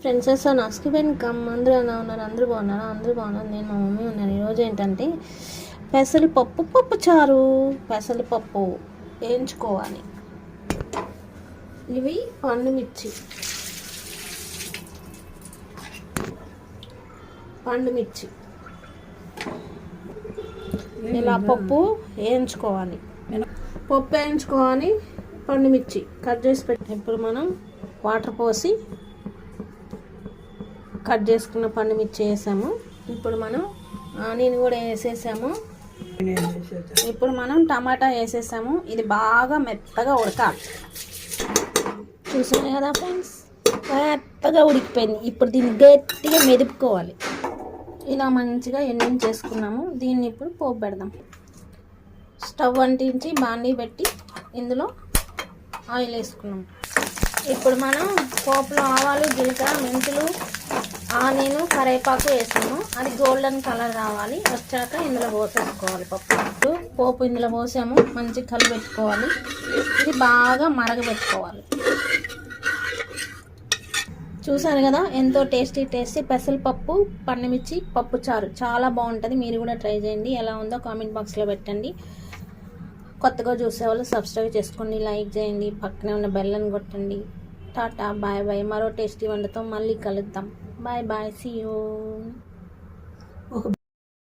Friends నాస్కి welcome. అందరూ ఎలా ఉన్నారు? అందరూ బాగున్నారా? అందరూ బాగున్నారు. నేను మా మమ్మీ ఉన్నాను. ఈరోజు ఏంటంటే పప్పు చారు. పెసరపప్పు వేయించుకోవాలి. ఇవి పండుమిర్చి ఇలా పప్పు వేయించుకోవాలి. పండుమిర్చి కట్ చేసి పెట్టి ఇప్పుడు మనం వాటర్ పోసి కట్ చేసుకున్న పండుమిర్చి వేసాము. ఇప్పుడు మనం ఆనియన్ కూడా వేసేసాము. ఇప్పుడు మనం టమాటా వేసేసాము. ఇది బాగా మెత్తగా ఉడకాలి. చూసాను కదా ఫ్రెండ్స్, మెత్తగా ఉడికిపోయింది. ఇప్పుడు దీన్ని గట్టిగా మెదుపుకోవాలి. ఇలా మంచిగా చేసుకున్నాము. దీన్ని ఇప్పుడు పోపు పెడదాం. స్టవ్ అంటించి బాండీ పెట్టి ఇందులో ఆయిల్ వేసుకున్నాం. ఇప్పుడు మనం పోపులో ఆవాలు, జీలకర్ర, మెంతులు, ఆనియన్, కరివేపాకు వేసాము. అది గోల్డెన్ కలర్ రావాలి. వచ్చాక ఇందులో పోసేసుకోవాలి పోపు ఇందులో పోసాము. మంచి కలిపెట్టుకోవాలి. ఇది బాగా మరగబెట్టుకోవాలి. చూసారు కదా, ఎంతో టేస్టీ పెసరపప్పు పండుమిర్చి పప్పు చారు చాలా బాగుంటుంది. మీరు కూడా ట్రై చేయండి. ఎలా ఉందో కామెంట్ బాక్స్లో పెట్టండి. కొత్తగా చూసేవాళ్ళు సబ్స్క్రైబ్ చేసుకోండి, లైక్ చేయండి, పక్కనే ఉన్న బెల్లని కొట్టండి. Tata, bye bye. మరో టేస్టీ వంటతో మళ్ళీ కలుద్దాం. Bye bye, see you.